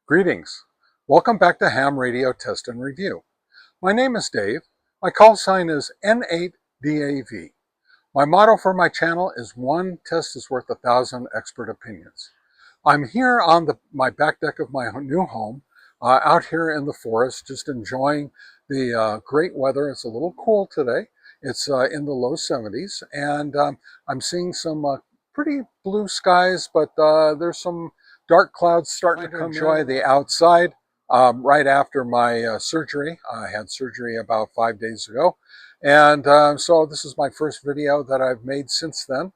Greetings. Welcome back to Ham Radio Test and Review. My name is Dave. My call sign is N8DAV. My motto for my channel is one test is worth 1,000 expert opinions. I'm here on my back deck of my new home, out here in the forest, just enjoying the great weather. It's a little cool today. It's in the low 70s, and I'm seeing some pretty blue skies, but there's some dark clouds starting to enjoy the outside right after my surgery. I had surgery about 5 days ago, and so this is my first video that I've made since then.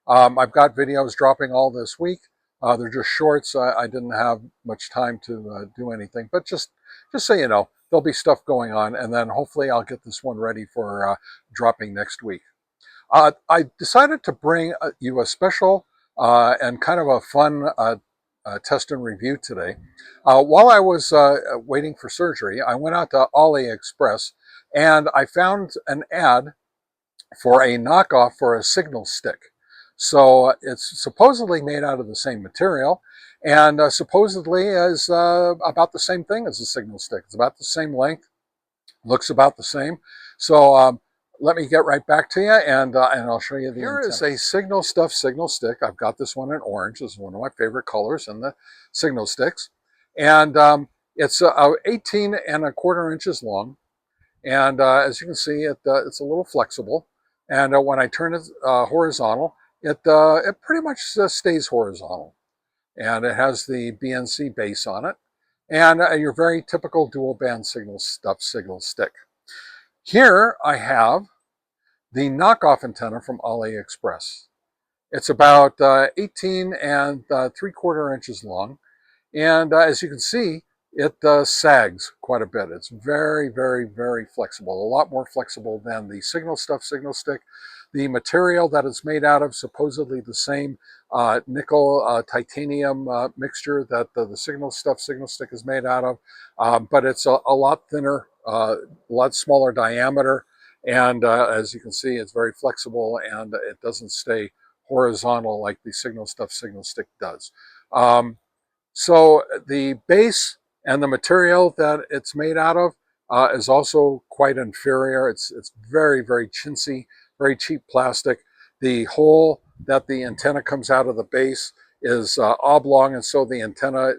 I've got videos dropping all this week. They're just shorts. I didn't have much time to do anything, but just so you know, there'll be stuff going on, and then hopefully I'll get this one ready for dropping next week. I decided to bring you a special and kind of a fun test and review today. While I was waiting for surgery, I went out to AliExpress and I found an ad for a knockoff for a signal stick. So it's supposedly made out of the same material and supposedly is about the same thing as a signal stick. It's about the same length, looks about the same. So let me get right back to you and I'll show you the Here is a signal stick. I've got this one in orange. This is one of my favorite colors in the signal sticks. And it's 18 1/4 inches long. And as you can see, it's a little flexible. And when I turn it horizontal, it pretty much stays horizontal. And it has the BNC base on it. And your very typical dual band signal stick. Here I have the knockoff antenna from AliExpress. It's about 18 3/4 inches long. And as you can see, it sags quite a bit. It's very, very, very flexible, a lot more flexible than the signal stick. The material that it's made out of, supposedly the same nickel titanium mixture that the signal stick is made out of, but it's a lot thinner, a lot smaller diameter, and as you can see, it's very flexible and it doesn't stay horizontal like the signal stick does. So the base and the material that it's made out of is also quite inferior. It's very, very chintzy, very cheap plastic. The hole that the antenna comes out of the base is oblong, and so the antenna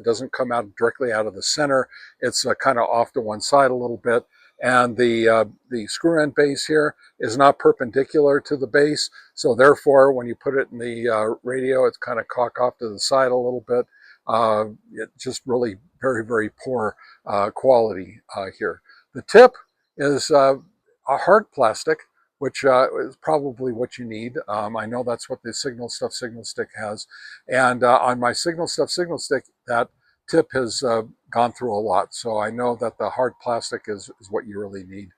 doesn't come out directly out of the center. It's kind of off to one side a little bit. And the screw end base here is not perpendicular to the base. So therefore, when you put it in the radio, it's kind of cocked off to the side a little bit. It just really very, very poor quality here. The tip is a hard plastic, which is probably what you need. I know that's what the signal stick has. And on my signal stick, that tip has gone through a lot. So I know that the hard plastic is what you really need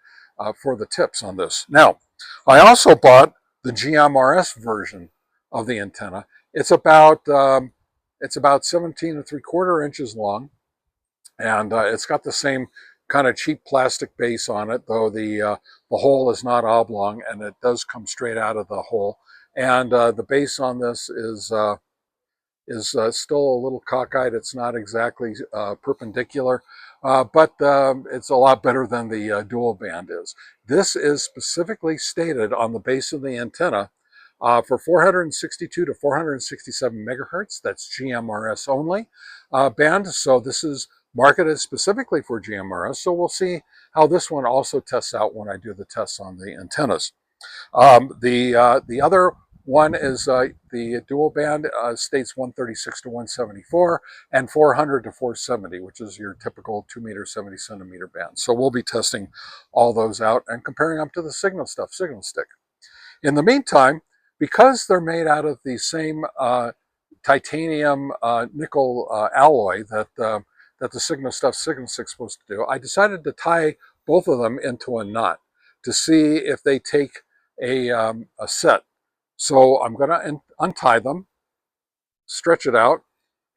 for the tips on this. Now, I also bought the GMRS version of the antenna. It's about 17 3/4 inches long, and it's got the same kind of cheap plastic base on it, though the hole is not oblong and it does come straight out of the hole. And the base on this is still a little cockeyed. It's not exactly perpendicular, but it's a lot better than the dual band is. This is specifically stated on the base of the antenna for 462 to 467 megahertz. That's GMRS only band. So this is marketed specifically for GMRS. So we'll see how this one also tests out when I do the tests on the antennas. The other one is the dual band states 136 to 174 and 400 to 470, which is your typical 2 70 centimeter band. So we'll be testing all those out and comparing them to the signal stick. In the meantime, because they're made out of the same titanium nickel alloy that the signal stick's supposed to do, I decided to tie both of them into a knot to see if they take a set. So I'm going to untie them, stretch it out,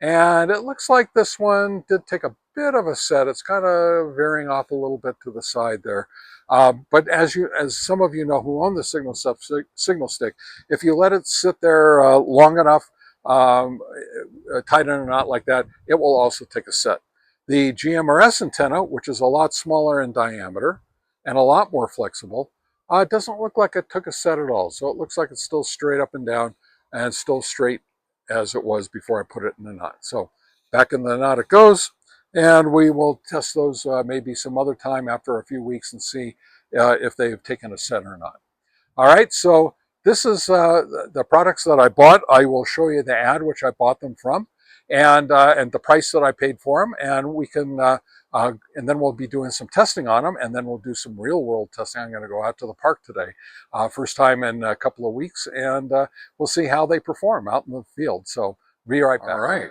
and it looks like this one did take a bit of a set. It's kind of veering off a little bit to the side there. But as some of you know who own the signal stick, if you let it sit there long enough, tied in a knot like that, it will also take a set. The GMRS antenna, which is a lot smaller in diameter and a lot more flexible, doesn't look like it took a set at all. So it looks like it's still straight up and down and still straight as it was before I put it in the knot. So back in the knot it goes, and we will test those maybe some other time after a few weeks and see if they've taken a set or not. All right, so this is the products that I bought. I will show you the ad which I bought them from, and the price that I paid for them, and we can and then we'll be doing some testing on them, and then we'll do some real world testing. I'm going to go out to the park today, first time in a couple of weeks, and we'll see how they perform out in the field. So be right back. All right,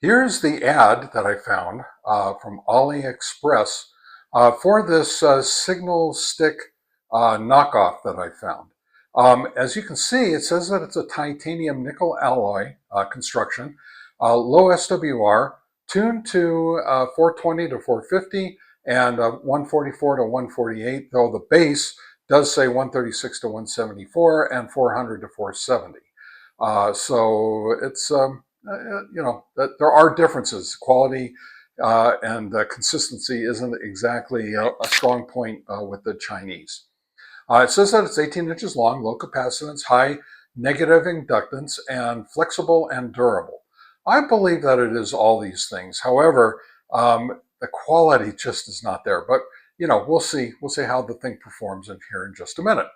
here's the ad that I found from AliExpress for this signal stick knockoff that I found. As you can see, it says that it's a titanium nickel alloy construction, low SWR, tuned to 420 to 450 and 144 to 148, though the base does say 136 to 174 and 400 to 470. So it's, you know, there are differences. Quality and consistency isn't exactly a strong point with the Chinese. It says that it's 18 inches long, low capacitance, high negative inductance, and flexible and durable. I believe that it is all these things. However, the quality just is not there. But, you know, we'll see. We'll see how the thing performs in here in just a minute.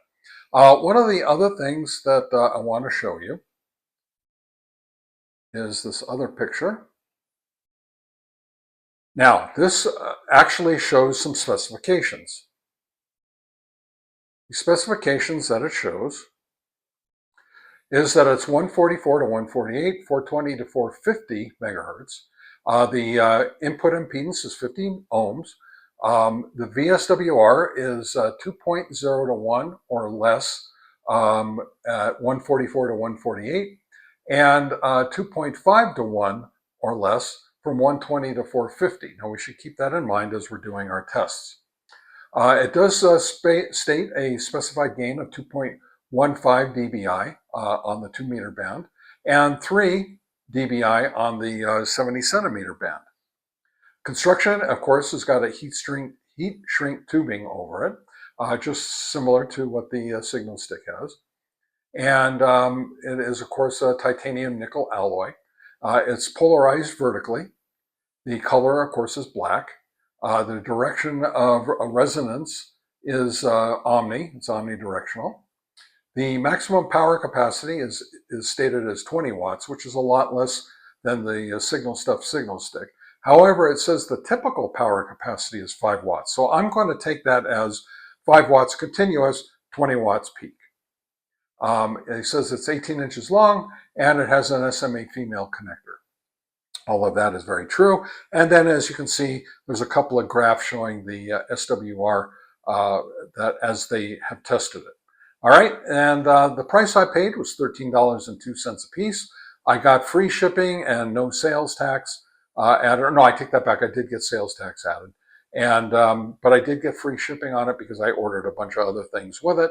One of the other things that I want to show you is this other picture. Now, this actually shows some specifications. The specifications that it shows is that it's 144 to 148, 420 to 450 megahertz. The input impedance is 15 ohms. The VSWR is 2.0 to 1 or less at 144 to 148, and 2.5 to 1 or less from 120 to 450. Now we should keep that in mind as we're doing our tests. It does state a specified gain of 2.15 dBi on the 2 meter band and 3 dBi on the 70 centimeter band. Construction, of course, has got a heat shrink tubing over it, just similar to what the signal stick has. And it is, of course, a titanium nickel alloy. It's polarized vertically. The color, of course, is black. The direction of resonance is omni, it's omnidirectional. The maximum power capacity is stated as 20 watts, which is a lot less than the signal stick. However, it says the typical power capacity is 5 watts. So I'm going to take that as 5 watts continuous, 20 watts peak. It says it's 18 inches long and it has an SMA female connector. All of that is very true. And then as you can see, there's a couple of graphs showing the SWR that as they have tested it. All right, and the price I paid was $13.02 a piece. I got free shipping and no sales tax added. No, I take that back. I did get sales tax added. And but I did get free shipping on it because I ordered a bunch of other things with it.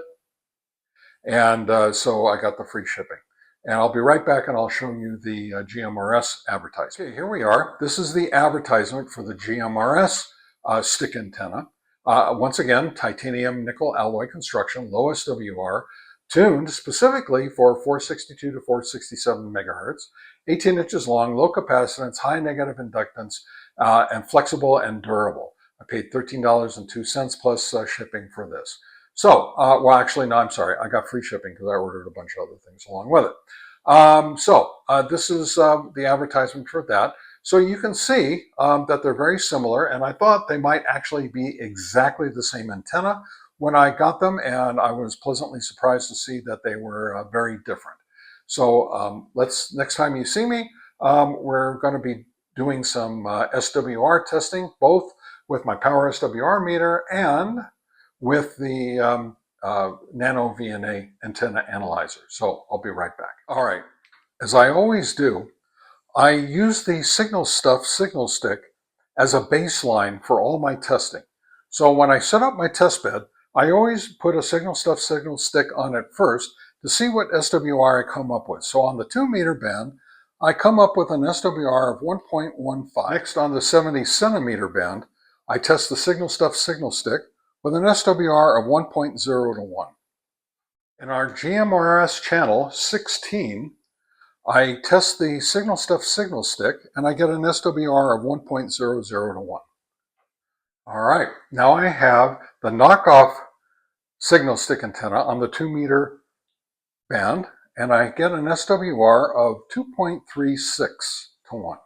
And so I got the free shipping. And I'll be right back and I'll show you the GMRS advertisement. Okay, here we are. This is the advertisement for the GMRS stick antenna. Once again, titanium nickel alloy construction, low SWR, tuned specifically for 462 to 467 megahertz, 18 inches long, low capacitance, high negative inductance, and flexible and durable. I paid $13.02 plus shipping for this. So, well, actually, no, I'm sorry. I got free shipping because I ordered a bunch of other things along with it. This is the advertisement for that. So you can see that they're very similar, and I thought they might actually be exactly the same antenna when I got them, and I was pleasantly surprised to see that they were very different. So next time you see me, we're going to be doing some SWR testing, both with my power SWR meter and with the NanoVNA antenna analyzer. So I'll be right back. All right, as I always do, I use the signal stick as a baseline for all my testing. So when I set up my test bed, I always put a signal stick on it first to see what SWR I come up with. So on the 2 meter band, I come up with an SWR of 1.15. Next, on the 70 centimeter band, I test the signal signal stick with an SWR of 1.0 to 1. In our GMRS channel 16, I test the signal stick and I get an SWR of 1.00 to 1. All right, now I have the knockoff signal stick antenna on the 2 meter band, and I get an SWR of 2.36 to 1.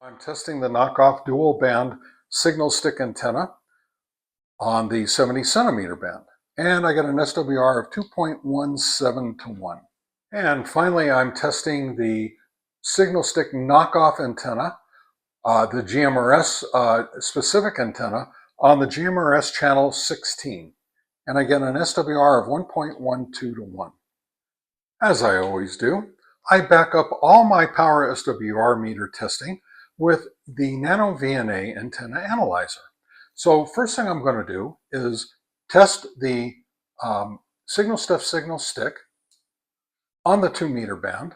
I'm testing the knockoff dual band signal stick antenna on the 70 centimeter band, and I get an SWR of 2.17 to 1. And finally, I'm testing the signal stick knockoff antenna, the GMRS specific antenna on the GMRS channel 16, and I get an SWR of 1.12 to 1. As I always do, I back up all my power SWR meter testing with the NanoVNA antenna analyzer. So first thing I'm going to do is test the signal stick on the 2 meter band.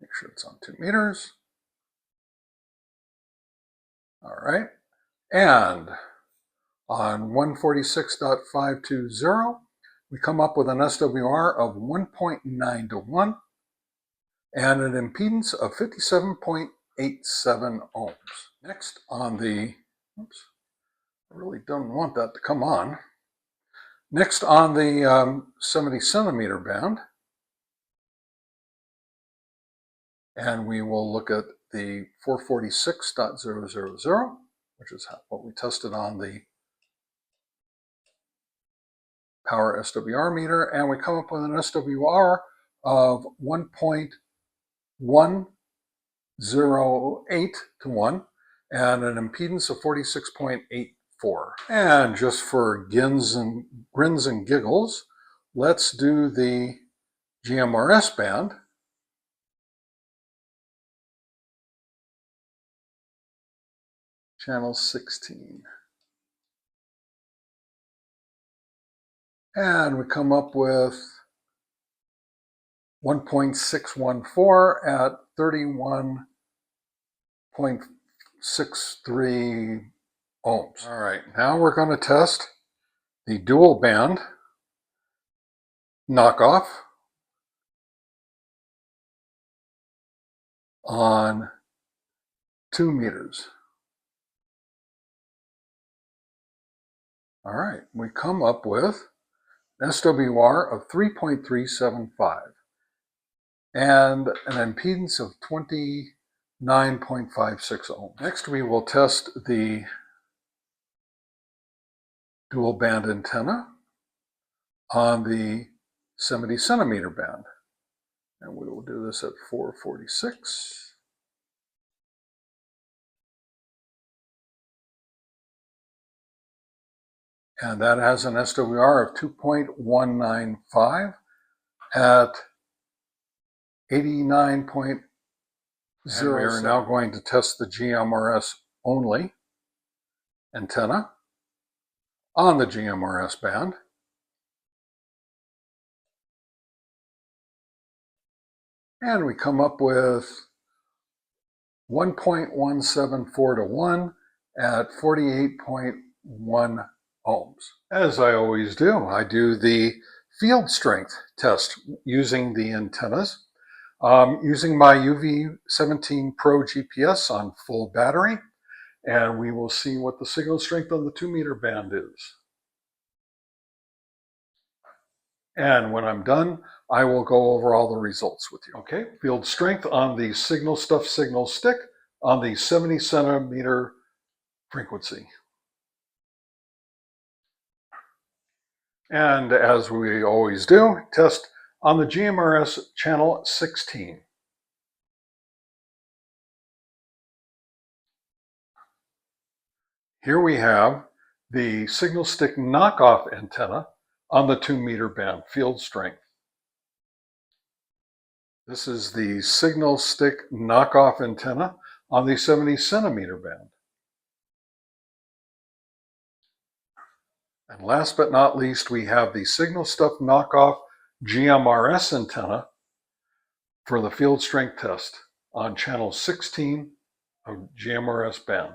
Make sure it's on 2 meters. All right. And on 146.520, we come up with an SWR of 1.9 to 1 and an impedance of 57.87 ohms. Next on the, oops, I really don't want that to come on. Next on the 70 centimeter band, and we will look at the 446.000, which is what we tested on the power SWR meter, and we come up with an SWR of 1.108 to 1 and an impedance of 46.84. And just for grins and giggles, let's do the GMRS band. Channel 16. And we come up with 1.614 at 31.63 ohms. All right, now we're going to test the dual band knockoff on 2 meters. All right, we come up with an SWR of 3.375 and an impedance of 29.56 ohms. Next, we will test the dual band antenna on the 70 centimeter band. And we will do this at 446. And that has an SWR of 2.195 at 89.0. We are now going to test the GMRS only antenna on the GMRS band. And we come up with 1.174 to 1 at 48.1 ohms. As I always do, I do the field strength test using the antennas, using my UV17 Pro GPS on full battery, and we will see what the signal strength on the 2 meter band is. And when I'm done, I will go over all the results with you. Okay, field strength on the signal stick on the 70 centimeter frequency. And as we always do, test on the GMRS channel 16. Here we have the signal stick knockoff antenna on the 2 meter band field strength. This is the signal stick knockoff antenna on the 70 centimeter band. And last but not least, we have the Signal Stuff Knockoff GMRS antenna for the field strength test on channel 16 of GMRS band.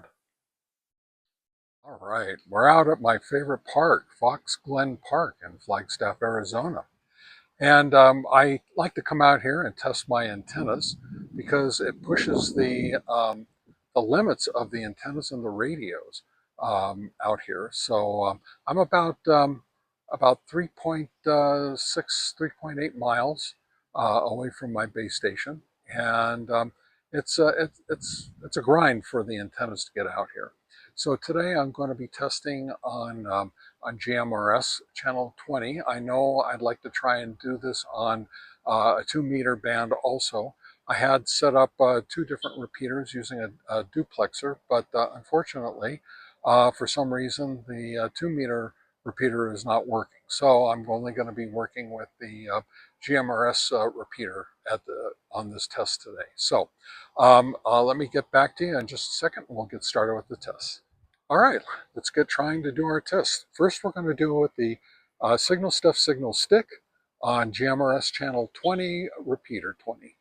All right, we're out at my favorite park, Fox Glen Park in Flagstaff, Arizona. And I like to come out here and test my antennas because it pushes the limits of the antennas and the radios out here. So I'm about 3.6, 3.8 miles away from my base station, and it's a grind for the antennas to get out here. So today I'm going to be testing on GMRS channel 20. I know I'd like to try and do this on a 2-meter band also. I had set up 2 different repeaters using a duplexer, but unfortunately, for some reason, the 2-meter repeater is not working. So I'm only going to be working with the GMRS repeater on this test today. So let me get back to you in just a second and we'll get started with the test. All right, let's get trying to do our test. First, we're going to do it with the Signal Stuff Signal Stick on GMRS channel 20, repeater 20.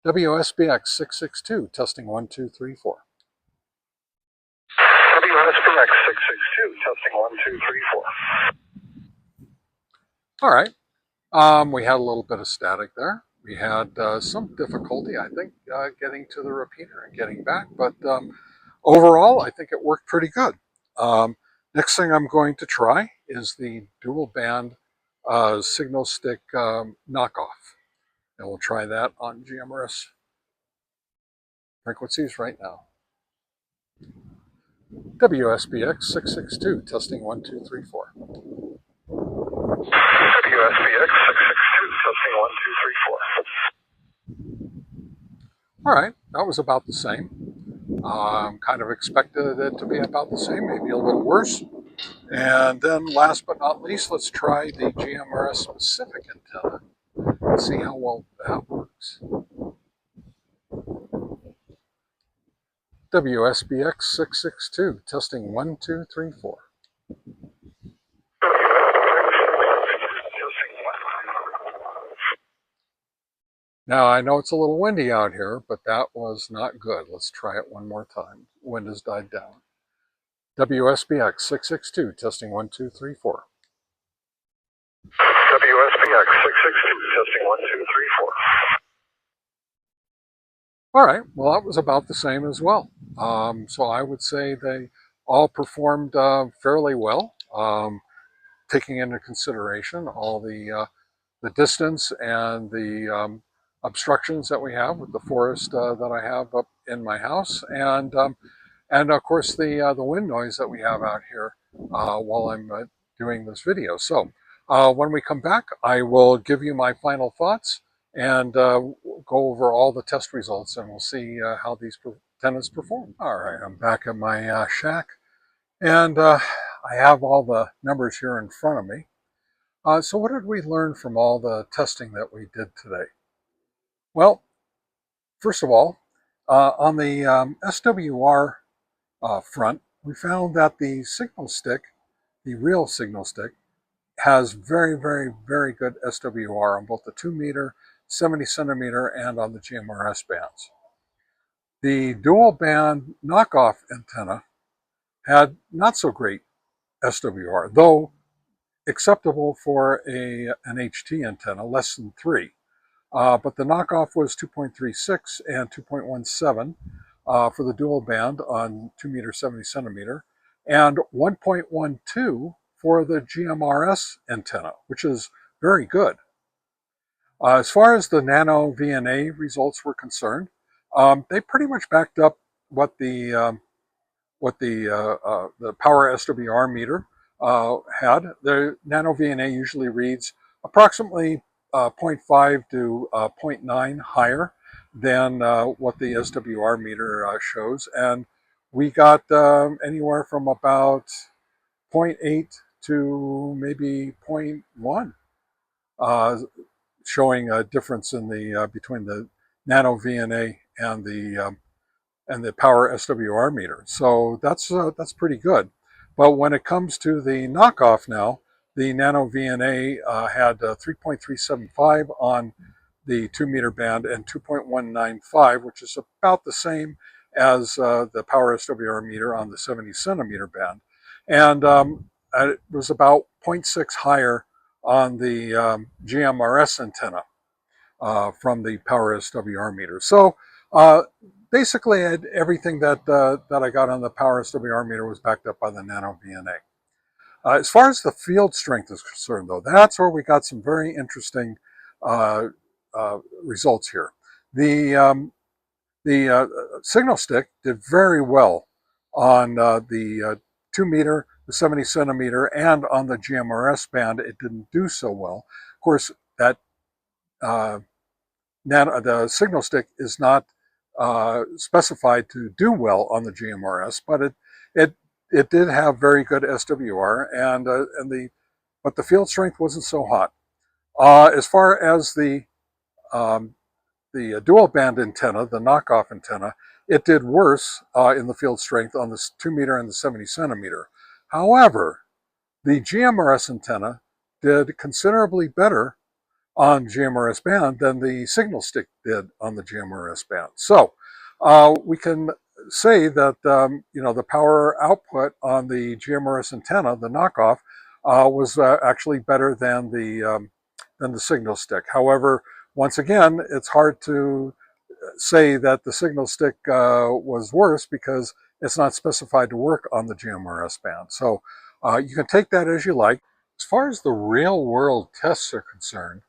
WSBX 662, testing 1, 2, 3, 4. WSBX 662, testing 1, 2, 3, 4. All right, we had a little bit of static there. We had some difficulty, I think, getting to the repeater and getting back, but overall, I think it worked pretty good. Next thing I'm going to try is the dual band signal stick knockoff. And we'll try that on GMRS frequencies right now. WSBX 662, testing 1, 2, 3, 4. WSBX 662, testing 1, 2, 3, 4. All right, that was about the same. Kind of expected it to be about the same, maybe a little worse. And then last but not least, let's try the GMRS specific antenna and see how well that works. WSBX 662, testing 1, 2, 3, 4. Now, I know it's a little windy out here, but that was not good. Let's try it one more time. Wind has died down. WSBX 662, testing 1, 2, 3, 4. WSBX 662, testing 1, 2, 3, 4. All right, well, that was about the same as well. So I would say they all performed fairly well, taking into consideration all the distance and the obstructions that we have with the forest that I have up in my house, and of course the wind noise that we have out here while I'm doing this video. So when we come back, I will give you my final thoughts and go over all the test results, and we'll see how these antennas perform. All right, I'm back at my shack, and I have all the numbers here in front of me. So what did we learn from all the testing that we did today? Well, first of all, on the SWR front, we found that the signal stick, the real signal stick, has very, very, very good SWR on both the 2-meter, 70 centimeter, and on the GMRS bands. The dual band knockoff antenna had not so great SWR, though acceptable for an HT antenna, less than 3. But the knockoff was 2.36 and 2.17 for the dual band on 2-meter, 70 centimeter, and 1.12 for the GMRS antenna, which is very good. As far as the NanoVNA results were concerned, they pretty much backed up what the power SWR meter had. The NanoVNA usually reads approximately 0.5 to 0.9 higher than what the SWR meter shows, and we got anywhere from about 0.8 to maybe 0.1, showing a difference in the between the NanoVNA and the power SWR meter. So that's pretty good. But when it comes to the knockoff now, the NanoVNA had 3.375 on the 2-meter band and 2.195, which is about the same as the power SWR meter on the 70 centimeter band. And it was about 0.6 higher on the GMRS antenna from the power SWR meter. So basically everything that I got on the power SWR meter was backed up by the NanoVNA. As far as the field strength is concerned, though, that's where we got some very interesting results here. The signal stick did very well on the 2-meter, the 70 centimeter, and on the GMRS band. It didn't do so well. Of course, that the signal stick is not specified to do well on the GMRS, but it did have very good SWR, but the field strength wasn't so hot. As far as the dual band antenna, the knockoff antenna, it did worse in the field strength on the 2-meter and the 70 centimeter. However, the GMRS antenna did considerably better on GMRS band than the signal stick did on the GMRS band. So we can say that the power output on the GMRS antenna, the knockoff, was actually better than the signal stick. However, once again, it's hard to say that the signal stick was worse because it's not specified to work on the GMRS band. So you can take that as you like. As far as the real world tests are concerned,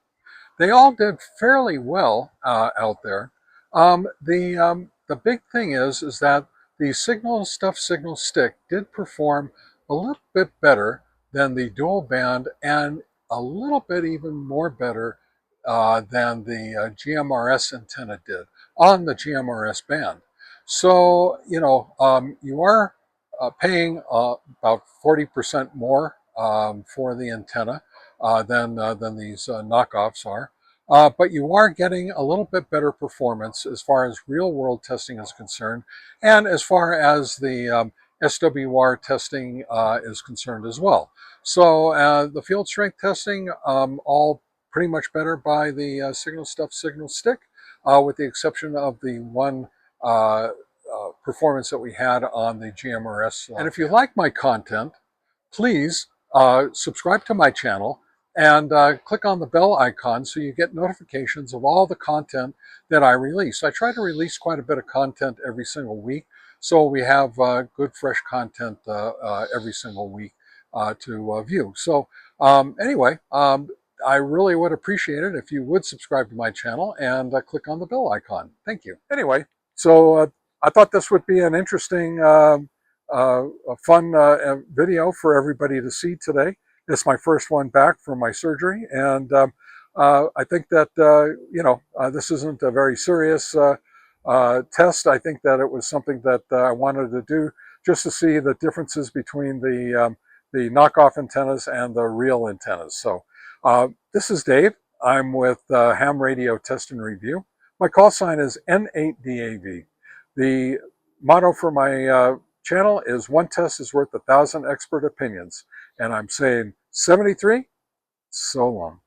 they all did fairly well out there. The big thing is that the signal stick did perform a little bit better than the dual band and a little bit even more better than the GMRS antenna did on the GMRS band. So, you are paying about 40% more for the antenna than these knockoffs are. But you are getting a little bit better performance as far as real world testing is concerned, and as far as the SWR testing is concerned as well. So the field strength testing, all pretty much better by the signal stick, with the exception of the one performance that we had on the GMRS. And if you like my content, please subscribe to my channel and click on the bell icon so you get notifications of all the content that I release. I try to release quite a bit of content every single week, so we have good fresh content every single week to view. So anyway, I really would appreciate it if you would subscribe to my channel and click on the bell icon. Thank you. Anyway, so I thought this would be an interesting a fun video for everybody to see today. It's my first one back from my surgery, and I think that this isn't a very serious test. I think that it was something that I wanted to do just to see the differences between the knockoff antennas and the real antennas. So this is Dave. I'm with Ham Radio Test and Review. My call sign is N8DAV. The motto for my channel is one test is worth 1,000 expert opinions. And I'm saying 73, so long.